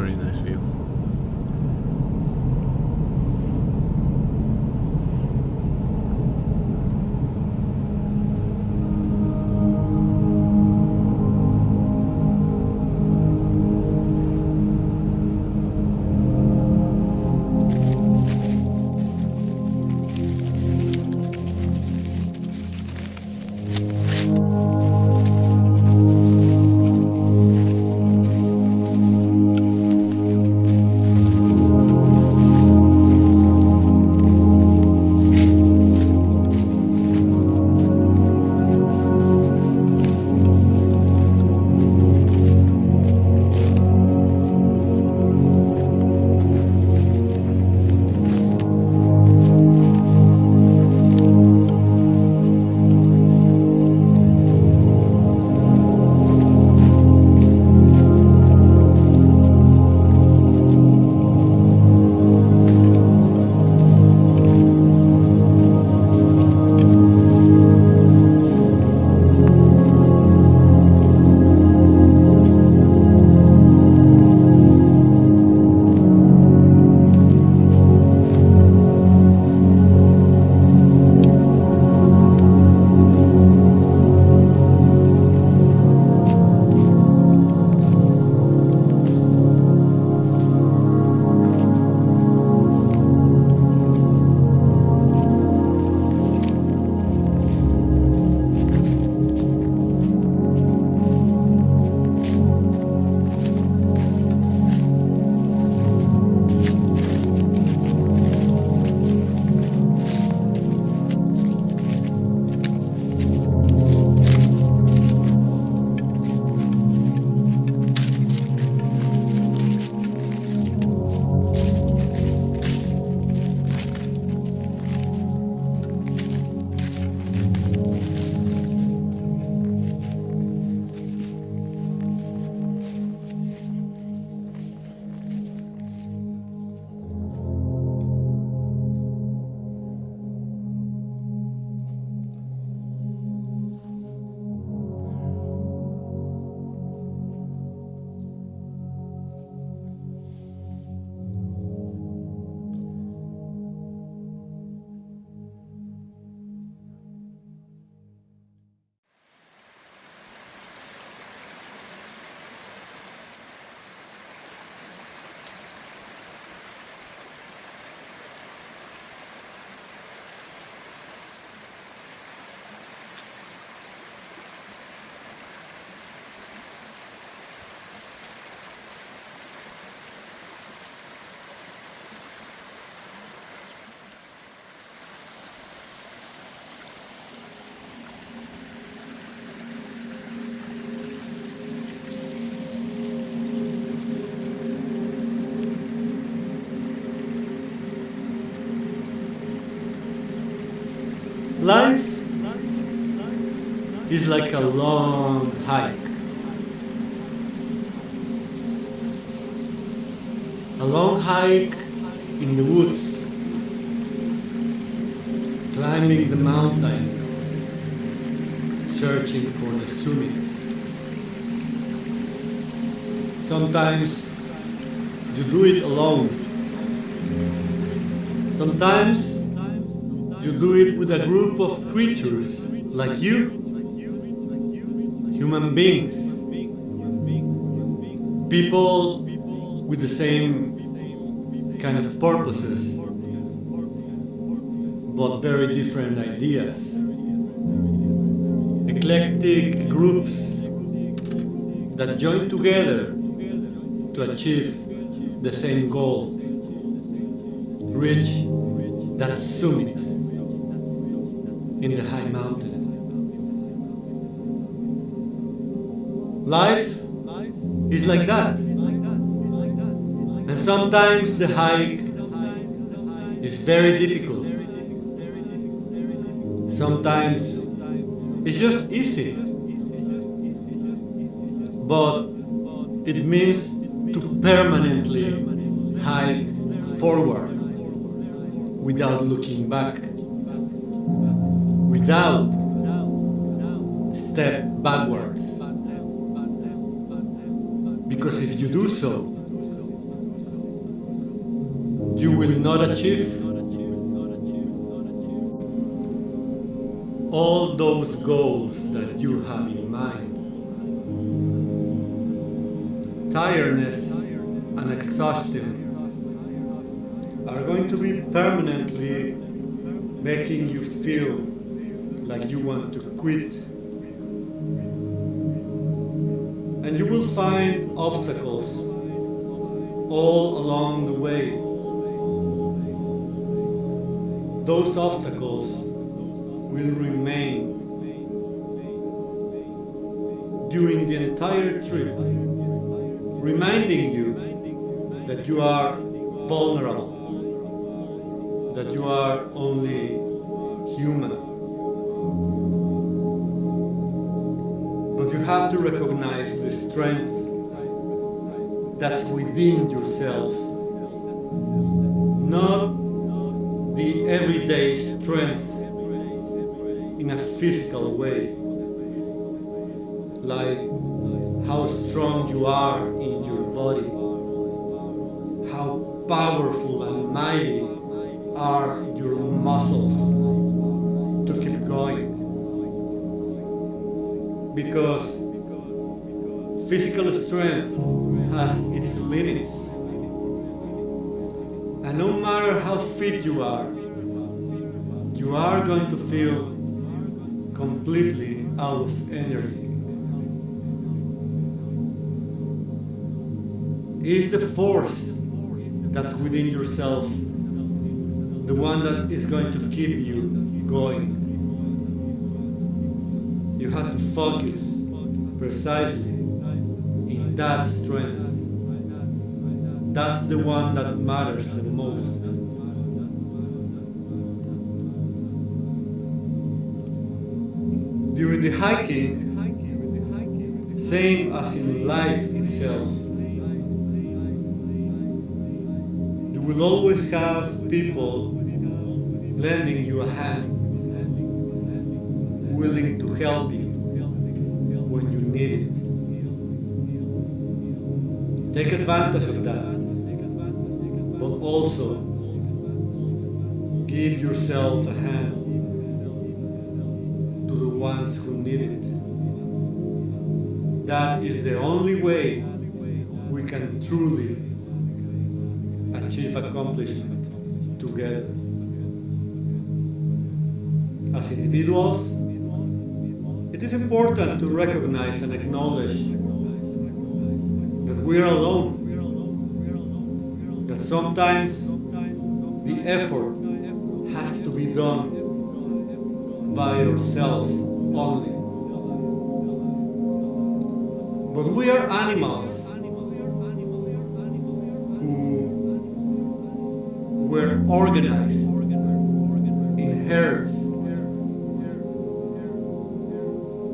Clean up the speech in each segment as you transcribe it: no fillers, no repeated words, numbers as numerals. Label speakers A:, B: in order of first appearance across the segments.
A: very nice view. Life is like a long hike. A long hike in the woods, climbing the mountain, searching for the summit. Sometimes you do it alone. Sometimes you do it with a group of creatures like you, human beings, people with the same kind of purposes, but very different ideas. Eclectic groups that join together to achieve the same goal, reach that summit in the high mountain. Life is like that. And sometimes the hike is very difficult. Sometimes it's just easy. But it means to permanently hike forward without looking back, without step backwards. Because if you do so, you will not achieve all those goals that you have in mind. Tiredness and exhaustion are going to be permanently making you feel like you want to quit. And you will find obstacles all along the way. Those obstacles will remain during the entire trip, reminding you that you are vulnerable, that you are only human. But you have to recognize the strength that's within yourself, not the everyday strength in a physical way, like how strong you are in your body, how powerful and mighty are your muscles to keep going. Because physical strength has its limits. And no matter how fit you are going to feel completely out of energy. It's the force that's within yourself, the one that is going to keep you going. You have to focus precisely in that strength. That's the one that matters the most. During the hiking, same as in life itself, you will always have people lending you a hand, willing to help you when you need it. Take advantage of that, but also give yourself a hand to the ones who need it. That is the only way we can truly achieve accomplishment together. As individuals, it is important to recognize and acknowledge that we are alone, that sometimes the effort has to be done by ourselves only. But we are animals who were organized in herds.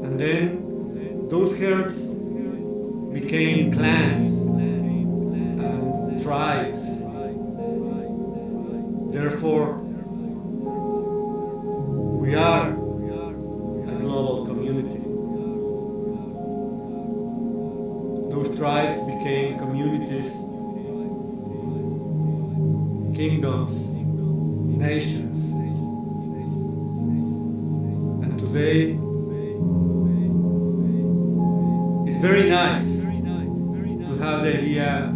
A: And then those herds became clans and tribes. Therefore, we are a global community. Those tribes became communities, kingdoms, nations. And today, it's very nice to have the idea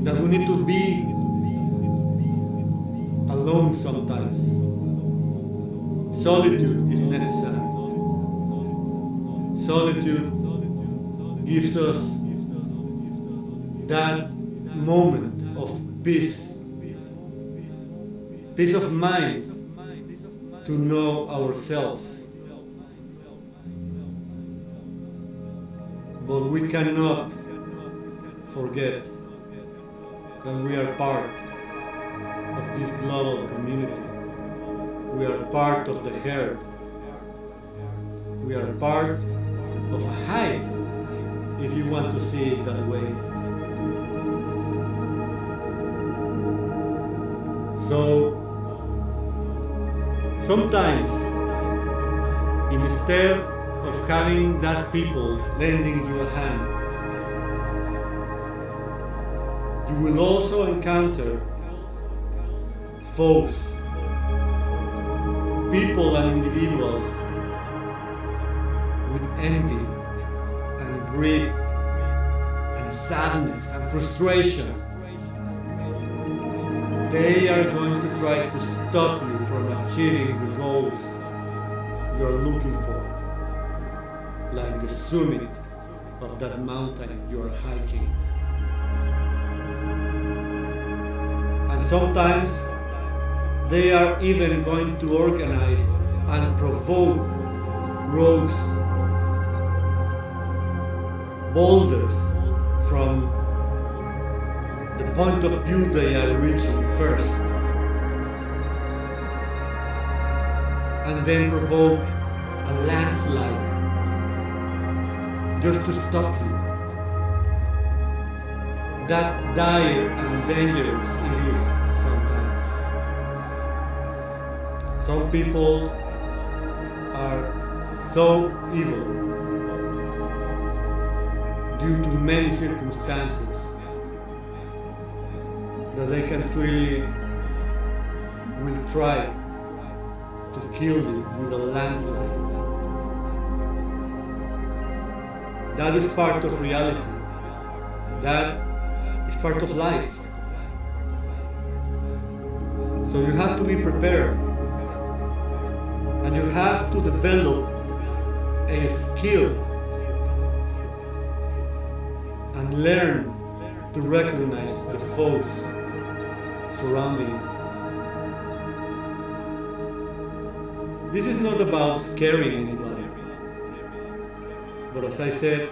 A: that we need to be alone sometimes. Solitude is necessary. Solitude gives us that moment of peace of mind to know ourselves. But we cannot forget that we are part of this global community. We are part of the herd. We are part of a hive, if you want to see it that way. So, sometimes, instead of having that people lending you a hand, you will also encounter foes, people and individuals with envy and greed and sadness and frustration. They are going to try to stop you from achieving the goals you are looking for, like the summit of that mountain you are hiking. And sometimes they are even going to organize and provoke rogues, boulders from the point of view they are reaching first, and then provoke a landslide just to stop you. That dire and dangerous it is sometimes. Some people are so evil due to many circumstances that they can truly will try to kill you with a landslide. That is part of reality. That is part of life. So you have to be prepared, and you have to develop a skill and learn to recognize the foes surrounding you. This is not about scaring anybody, but as I said,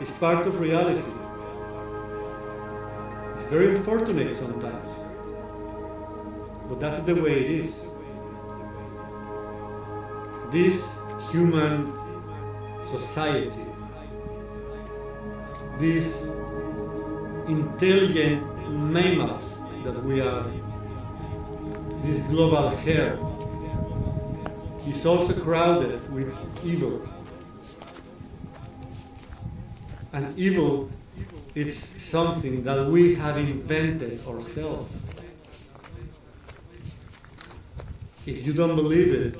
A: it's part of reality. It's very unfortunate sometimes, but that's the way it is. This human society, these intelligent mammals that we are, this global herd, is also crowded with evil. And evil is something that we have invented ourselves. If you don't believe it,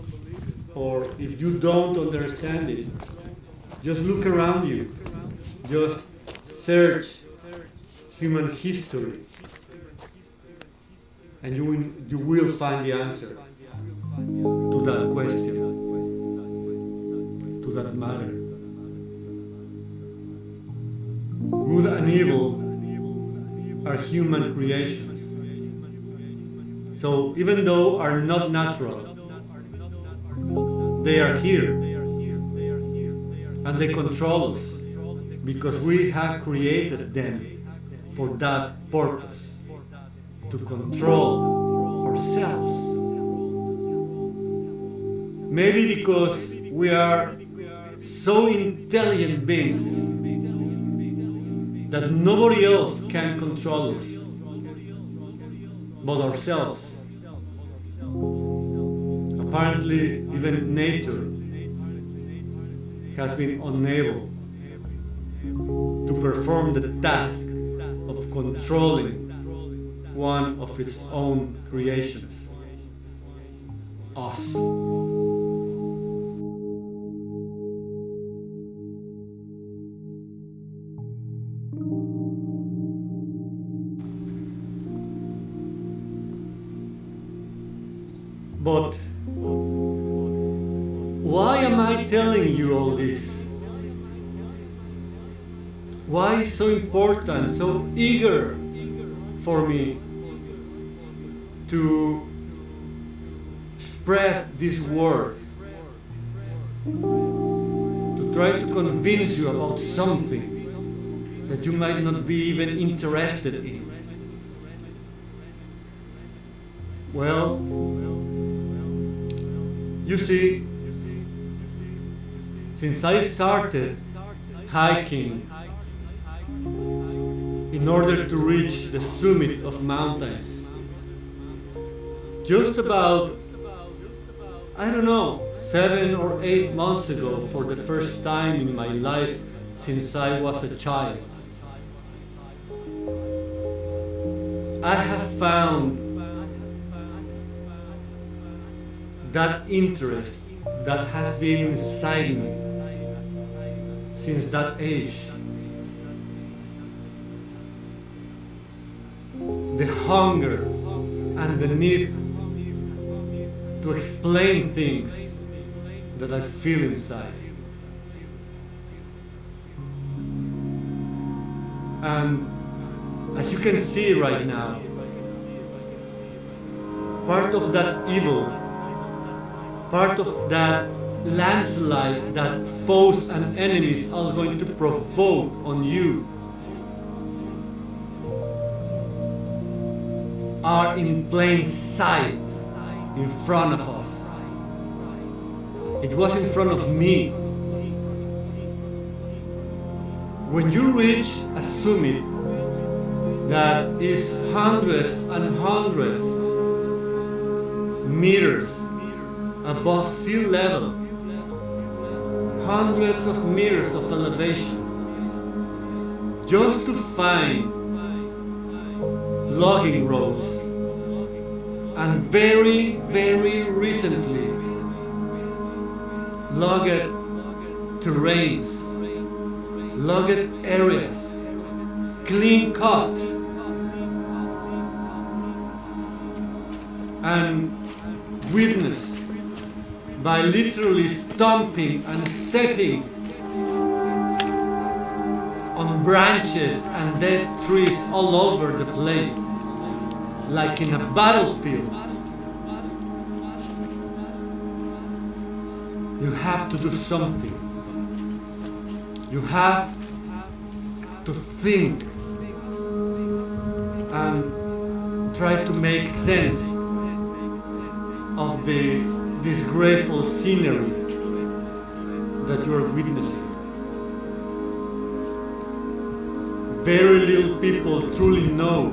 A: or if you don't understand it, just look around you. Just search human history, and you will find the answer to that question, to that matter. Good and evil are human creations. So even though are not natural, they are here and they control us because we have created them for that purpose, to control ourselves. Maybe because we are so intelligent beings that nobody else can control us but ourselves. Apparently, even nature has been unable to perform the task of controlling one of its own creations, us. But why am I telling you all this? Why is so important, so eager for me to spread this word, to try to convince you about something that you might not be even interested in? Well, you see, since I started hiking in order to reach the summit of mountains, just about, 7 or 8 months ago, for the first time in my life since I was a child, I have found that interest that has been inside me since that age. The hunger and the need to explain things that I feel inside. And as you can see right now, part of that evil, part of that landslide that foes and enemies are going to provoke on you are in plain sight in front of us. It was in front of me. When you reach a summit that is hundreds and hundreds meters above sea level, hundreds of meters of elevation, just to find logging roads, and very, very recently logged terrains, logged areas, clean cut, and witnessed by literally stomping and stepping on branches and dead trees all over the place, like in a battlefield. You have to do something. You have to think and try to make sense of the disgraceful scenery that you are witnessing. Very little people truly know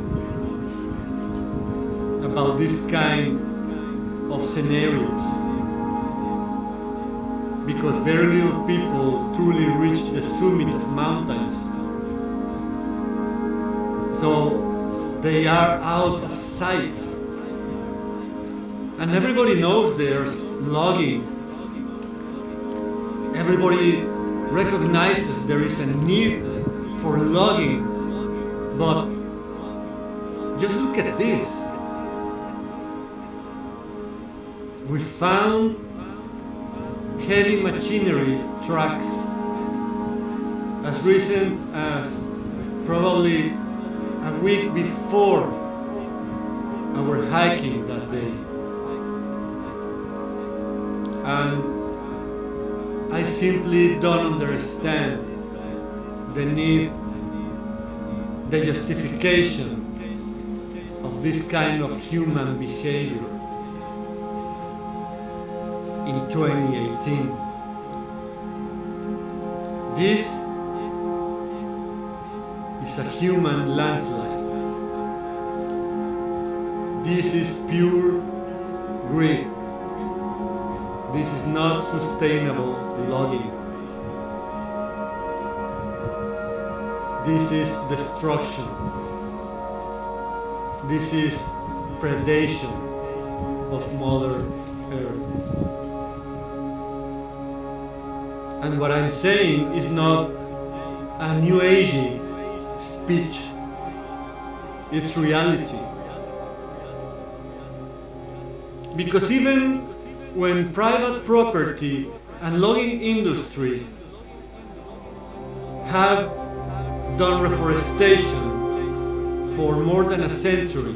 A: about this kind of scenarios, because very little people truly reach the summit of mountains. So they are out of sight. And everybody knows there's logging. Everybody recognizes there is a need for logging. But just look at this. We found heavy machinery trucks as recent as probably a week before our hiking that day. And I simply don't understand the need, the justification of this kind of human behavior in 2018. This is a human landslide. This is pure greed. This is not sustainable logging. This is destruction. This is predation of Mother Earth. And what I'm saying is not a New Agey speech. It's reality. Because even when private property and logging industry have done reforestation for more than a century,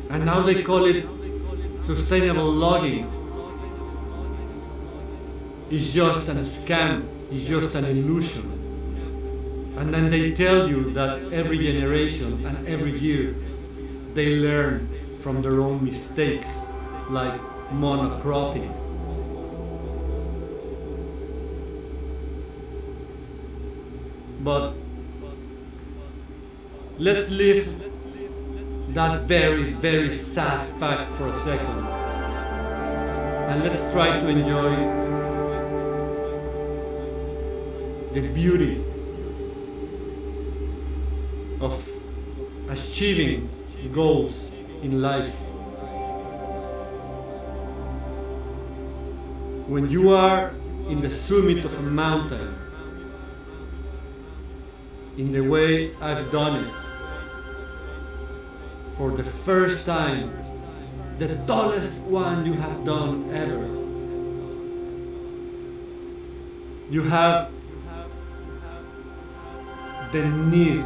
A: and now they call it sustainable logging, it's just a scam, it's just an illusion. And then they tell you that every generation and every year they learn from their own mistakes, like monocropping. But let's leave that very, very sad fact for a second, and let's try to enjoy the beauty achieving goals in life. When you are in the summit of a mountain, in the way I've done it, for the first time, the tallest one you have done ever, you have the need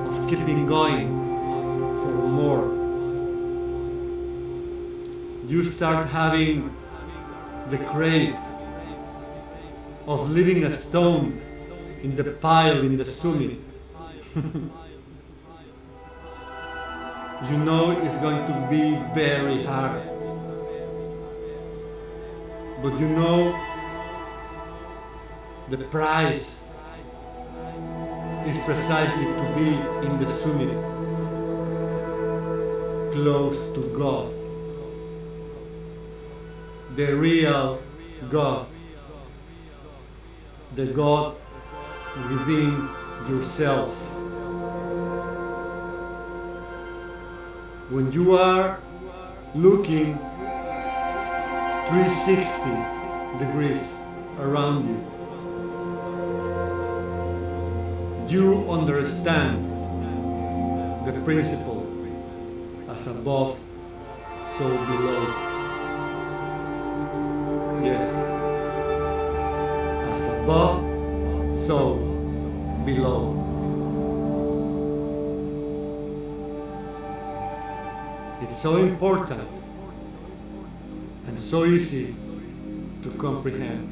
A: of keeping going for more. You start having the crave of leaving a stone in the pile in the summit. You know it's going to be very hard, but you know the price is precisely to be in the summit, close to God, the real God, the God within yourself. When you are looking 360 degrees around you, you understand the principle as above, so below. Yes, as above, so below. It's so important and so easy to comprehend.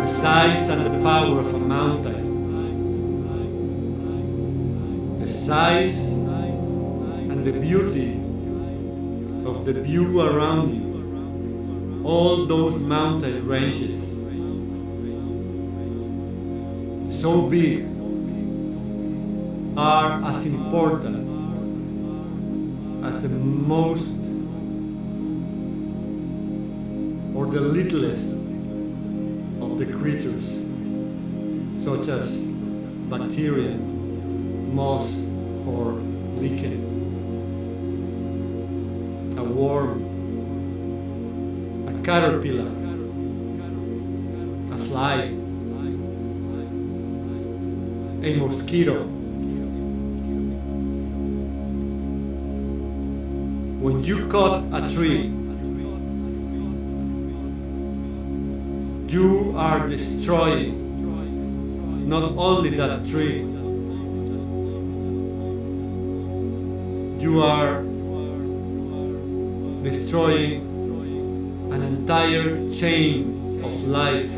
A: The size and the power of a mountain, the size and the beauty of the view around you, all those mountain ranges, so big, are as important as the most or the littlest of the creatures, such as bacteria, moss, or lichen, a worm, a caterpillar, a fly, a mosquito. When you cut a tree, you are destroying not only that tree, you are destroying an entire chain of life,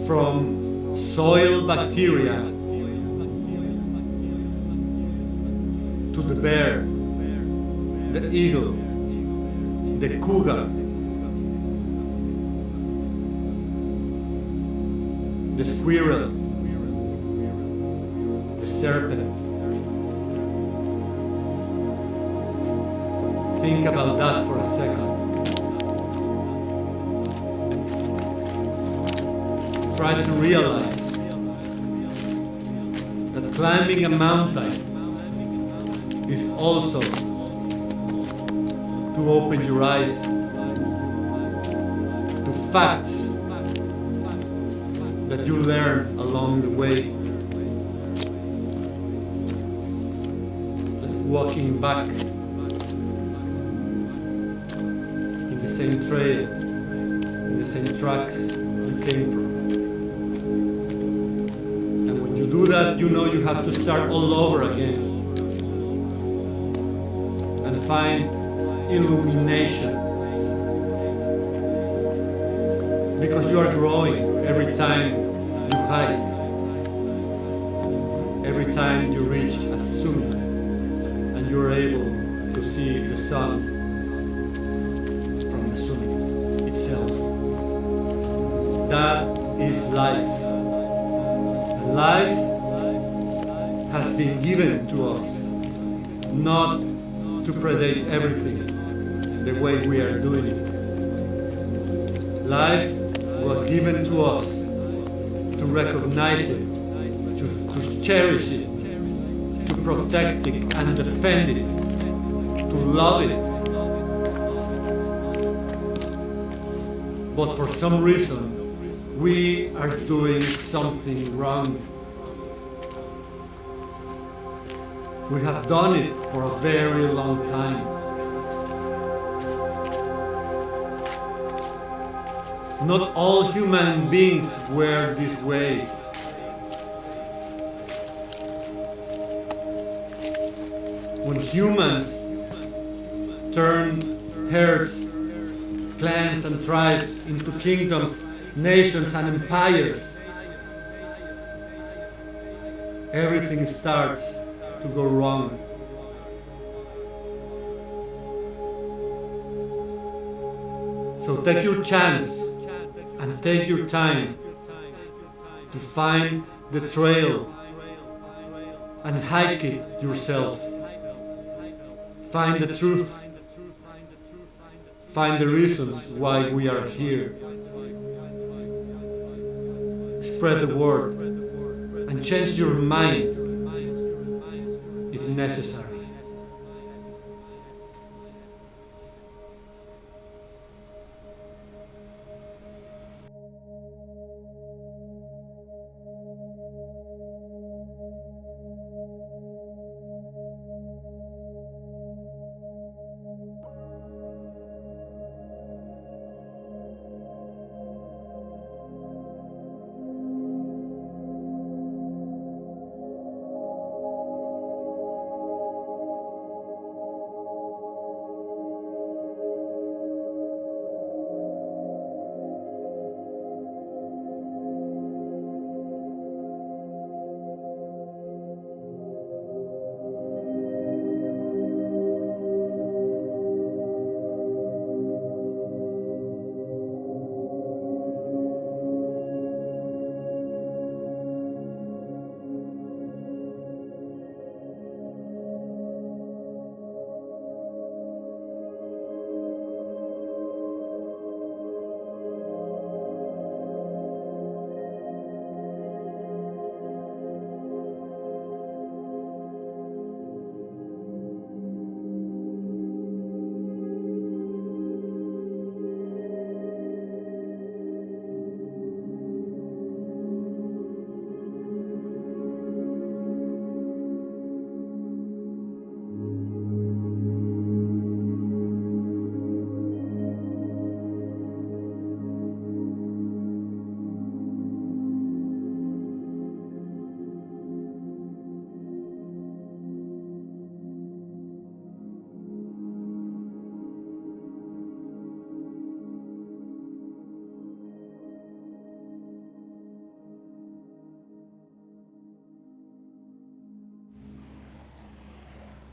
A: from soil bacteria to the bear, the eagle, the cougar, the squirrel, the serpent. Think about that for a second. Try to realize that climbing a mountain is also to open your eyes to facts that you learn along the way, like walking back in the same trail, in the same tracks you came from. And when you do that, you know you have to start all over again and find illumination, because you are growing every time you hike, every time you reach a summit and you are able to see the sun from the summit itself. That is life. Life has been given to us not to predate everything the way we are doing it, Life was given to us to recognize it, to cherish it, to protect it and defend it, to love it. But for some reason, we are doing something wrong. We have done it for a very long time. Not all human beings were this way. When humans turn herds, clans and tribes into kingdoms, nations and empires, everything starts to go wrong. So take your chance and take your time to find the trail and hike it yourself. Find the truth. Find the reasons why we are here. Spread the word and change your mind if necessary.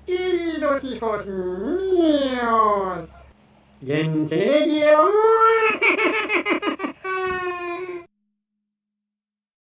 B: Queridos hijos míos, y en serio,